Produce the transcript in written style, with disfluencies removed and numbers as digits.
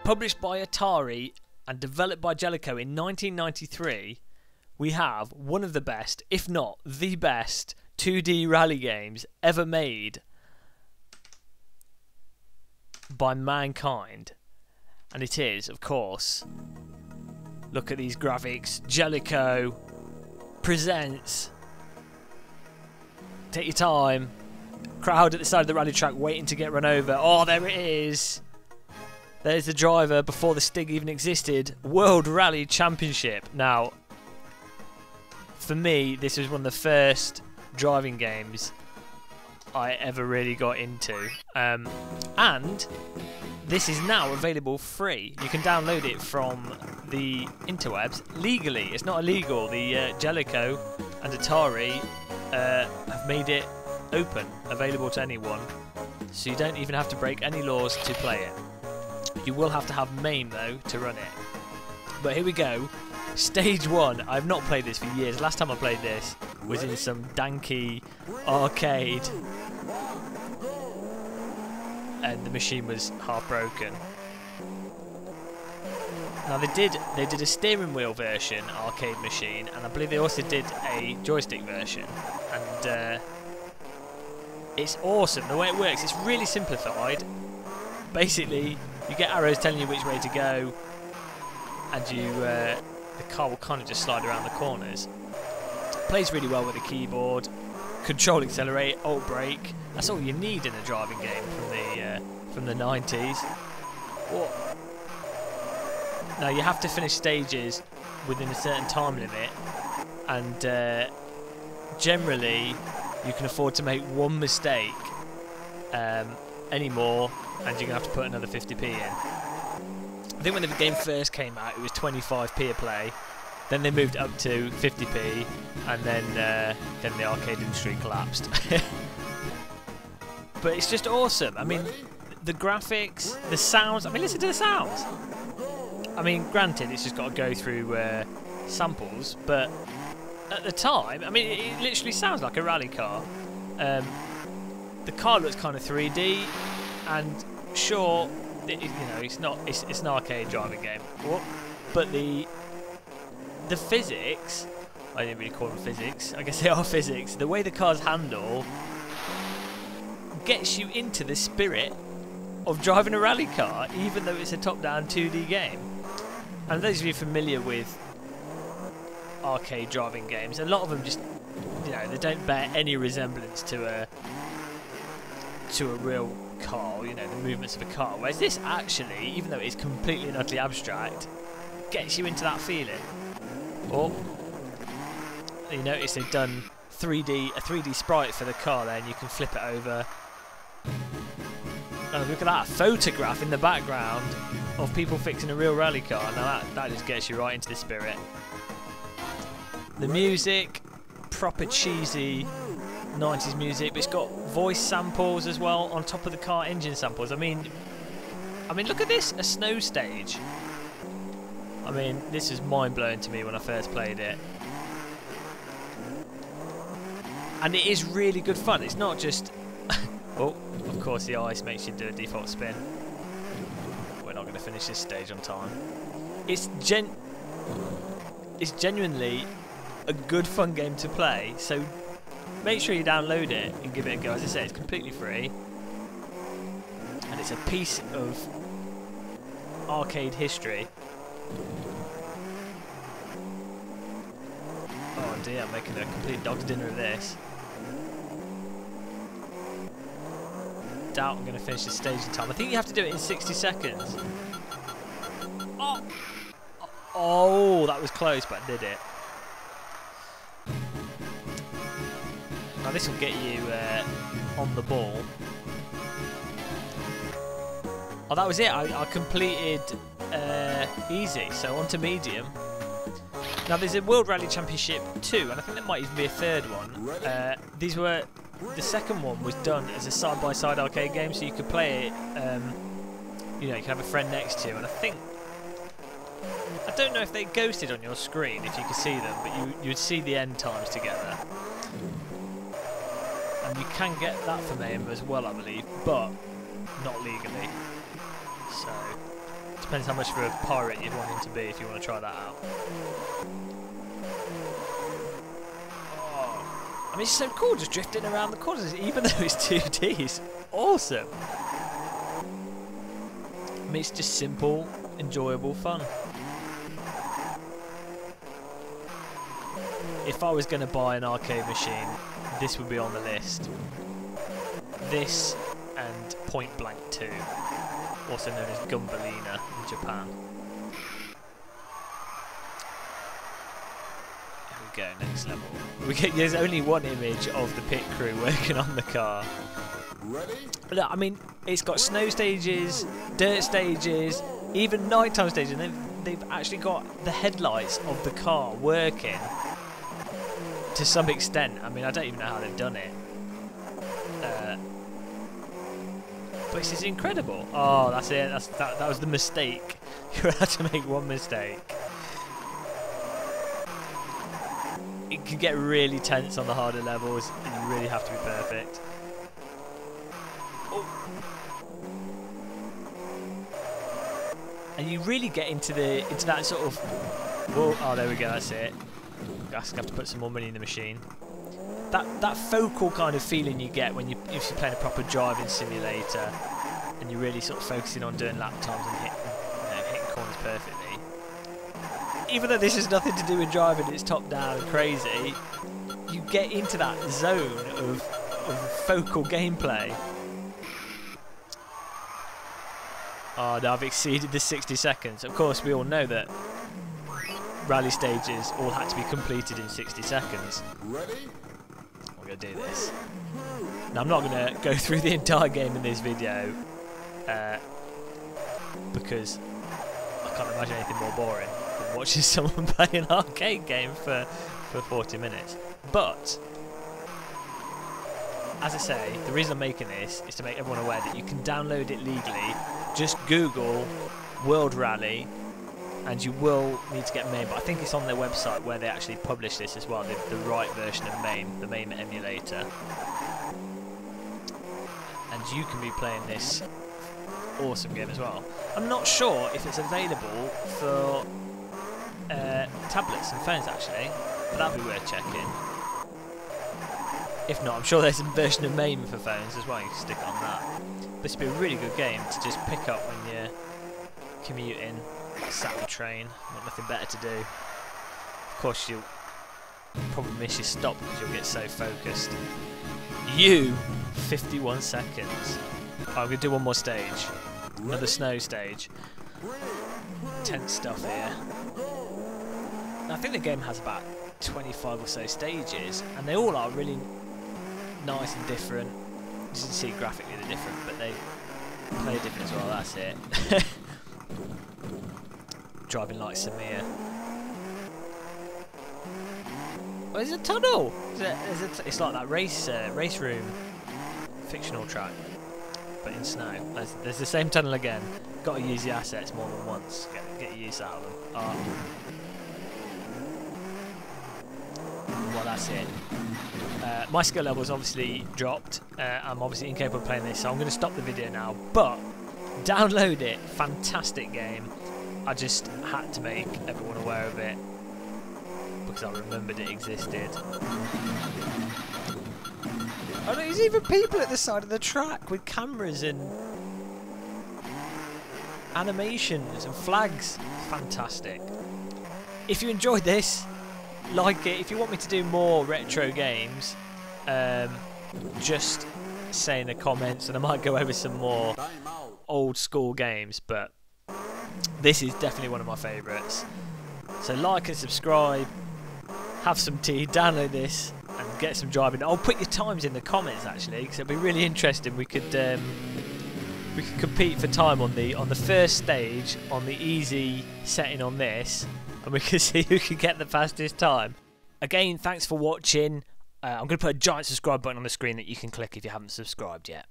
Published by Atari and developed by Jellicoe in 1993, we have one of the best, if not the best, 2D rally games ever made by mankind. And it is, of course, look at these graphics, Jellicoe presents. Take your time. Crowd at the side of the rally track waiting to get run over. Oh, there it is. There's the driver before the Stig even existed. World Rally Championship. Now, for me, this was one of the first driving games I ever really got into. And this is now available free. You can download it from the interwebs legally. It's not illegal. The Jellicoe and Atari have made it open, available to anyone. So you don't even have to break any laws to play it. You will have to have MAME though to run it. But here we go. Stage 1. I've not played this for years. Last time I played this was in some danky arcade. And the machine was half broken. Now they did a steering wheel version arcade machine, and I believe they also did a joystick version. And it's awesome the way it works. It's really simplified. Basically, you get arrows telling you which way to go, and the car will kind of just slide around the corners. Plays really well with the keyboard. Control, accelerate, alt brake. That's all you need in a driving game from the 90s. Now you have to finish stages within a certain time limit, and generally you can afford to make one mistake anymore, and you're going to have to put another 50p in. I think when the game first came out, it was 25p a play. Then they moved up to 50p, and then the arcade industry collapsed. But it's just awesome. I mean, the graphics, the sounds. I mean, listen to the sounds. I mean, granted, it's just got to go through samples, but at the time, I mean, it literally sounds like a rally car. The car looks kind of 3D, and sure, it's an arcade driving game, but the physics, I didn't really call them physics, I guess they are physics. The way the cars handle gets you into the spirit of driving a rally car, even though it's a top-down 2D game. And those of you familiar with arcade driving games, a lot of them just, they don't bear any resemblance to a real car, the movements of a car. Whereas this actually, even though it's completely and utterly abstract, gets you into that feeling. Oh, you notice they've done a 3D sprite for the car there, and you can flip it over. Oh, look at that, a photograph in the background of people fixing a real rally car. Now that just gets you right into the spirit. The music, proper cheesy 90s music, but it's got voice samples as well on top of the car engine samples. I mean, look at this, a snow stage. I mean, this is mind-blowing to me when I first played it. And it is really good fun. It's not just... oh, of course the ice makes you do a default spin. We're not going to finish this stage on time. It's genuinely a good fun game to play, so make sure you download it and give it a go. As I say, it's completely free, and it's a piece of arcade history. Oh dear, I'm making a complete dog's dinner of this. Doubt I'm going to finish this stage in time. I think you have to do it in 60 seconds. Oh, that was close, but I did it. Now this will get you on the ball. Oh, that was it. I completed easy, so on to medium. Now there's a World Rally Championship 2, and I think there might even be a third one. The second one was done as a side-by-side arcade game, so you could play it. You can have a friend next to you, and I don't know if they ghosted on your screen if you could see them, but you'd see the end times together. And you can get that from AIM as well, I believe, but not legally. So Depends how much of a pirate you'd want him to be if you want to try that out. Oh. I mean, it's so cool just drifting around the corners, even though it's 2D. It's awesome. I mean, it's just simple, enjoyable fun. If I was going to buy an arcade machine, this would be on the list. This and Point Blank 2, also known as Gumbalina in Japan. Here we go, next level. There's only one image of the pit crew working on the car. Look, I mean, it's got snow stages, dirt stages, even nighttime stages, and they've actually got the headlights of the car working to some extent. I mean, I don't even know how they've done it. But this is incredible. Oh, that's it. That was the mistake. You're allowed to make one mistake. It can get really tense on the harder levels, and you really have to be perfect. Oh. And you really get into that sort of. Whoa, oh, there we go. That's it. I have to put some more money in the machine. That focal kind of feeling you get when if you're playing a proper driving simulator and you're really sort of focusing on doing lap times and hitting corners perfectly. Even though this has nothing to do with driving, it's top down and crazy, you get into that zone of focal gameplay. Oh no, I've exceeded the 60 seconds. Of course, we all know that rally stages all had to be completed in 60 seconds. Ready? We're going to do this. Now, I'm not going to go through the entire game in this video because I can't imagine anything more boring than watching someone play an arcade game for 40 minutes. But, as I say, the reason I'm making this is to make everyone aware that you can download it legally. Just Google World Rally and you will need to get MAME, but I think it's on their website where they actually publish this as well, the right version of MAME, the MAME emulator. And you can be playing this awesome game as well. I'm not sure if it's available for tablets and phones actually, but that'd be worth checking. If not, I'm sure there's a version of MAME for phones as well, you can stick it on that. This would be a really good game to just pick up when you're commuting, sat on the train, got nothing better to do. Of course, you'll probably miss your stop because you'll get so focused. 51 seconds. I'm going to do one more stage. Another snow stage. Tense stuff here. Now, I think the game has about 25 or so stages, and they all are really nice and different. As you can see, graphically they're different, but they play different as well, that's it. Driving like Samir. Oh, there's a tunnel! It's like that race room fictional track, but in snow. There's the same tunnel again. Got to use the assets more than once. Get use out of them. Well, that's it. My skill level's obviously dropped. I'm obviously incapable of playing this, so I'm going to stop the video now. But download it. Fantastic game. I just had to make everyone aware of it because I remembered it existed. Oh, there's even people at the side of the track with cameras and animations and flags. Fantastic. If you enjoyed this, like it. If you want me to do more retro games, just say in the comments and I might go over some more old school games, but this is definitely one of my favourites. So like and subscribe, have some tea, download this and get some driving. I'll put your times in the comments actually, because it'll be really interesting. We could compete for time on the first stage on the easy setting on this, and we can see who can get the fastest time. Again, thanks for watching. I'm going to put a giant subscribe button on the screen that you can click if you haven't subscribed yet.